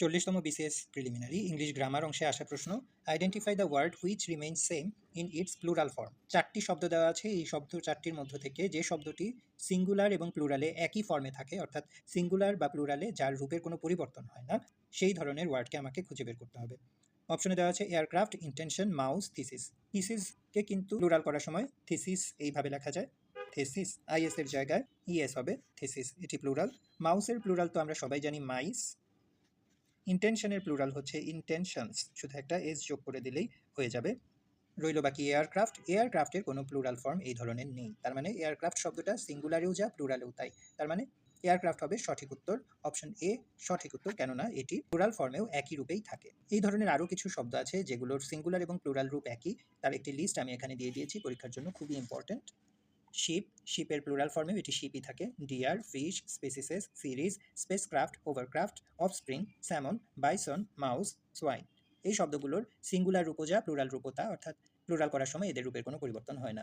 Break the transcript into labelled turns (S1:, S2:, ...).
S1: 40তম BCS preliminary English grammar অংশে আসা প্রশ্ন। Identify the word which remain same in its plural form. চারটি শব্দ দেওয়া আছে, এই শব্দ চারটির মধ্য থেকে যে শব্দটি সিঙ্গুলার এবং প্লুরালে একই ফর্মে থাকে, অর্থাৎ সিঙ্গুলার বা প্লুরালে যার রূপের কোনো পরিবর্তন হয় না, সেই ধরনের ওয়ার্ডকে আমাকে খুঁজে বের করতে হবে। অপশনে দেওয়া আছে এয়ারক্রাফট, ইন্টেনশন, মাউস, থিসিস। থিসিসকে কিন্তু প্লুরাল করার সময় থিসিস এইভাবে লেখা যায়, থিসিস, আইএস এর জায়গায় ইএস হবে, থিসিস, এটি প্লুরাল। মাউসের প্লুরাল তো আমরা সবাই জানি মাইস। ইন্টেনশনের প্লুরাল হচ্ছে ইন্টেনশনস, শুধু একটা এস যোগ করে দিলেই হয়ে যাবে। রইল বাকি এয়ারক্রাফট। এয়ারক্রাফটের কোনো প্লুরাল ফর্ম এই ধরনের নেই, তার মানে এয়ারক্রাফট শব্দটা সিঙ্গুলারেও যা প্লুরালেও তাই, তার মানে এয়ারক্রাফট হবে সঠিক উত্তর, অপশন এ সঠিক উত্তর, কেননা এটি প্লুরাল ফর্মেও একই রূপেই থাকে। এই ধরনের আরও কিছু শব্দ আছে যেগুলোর সিঙ্গুলার এবং প্লুরাল রূপ একই, তার একটি লিস্ট আমি এখানে দিয়ে দিয়েছি, পরীক্ষার জন্য খুবই ইম্পর্টেন্ট। শিপ, শিপের প্লুরাল ফর্মে এটি শিপই থাকে। Deer, fish, species, series, spacecraft, hovercraft, offspring, salmon, bison, mouse, swine. এই শব্দগুলোর সিঙ্গুলার রূপও যা প্লুরাল রূপও তা, অর্থাৎ প্লুরাল করার সময় এদের রূপের কোনো পরিবর্তন হয় না।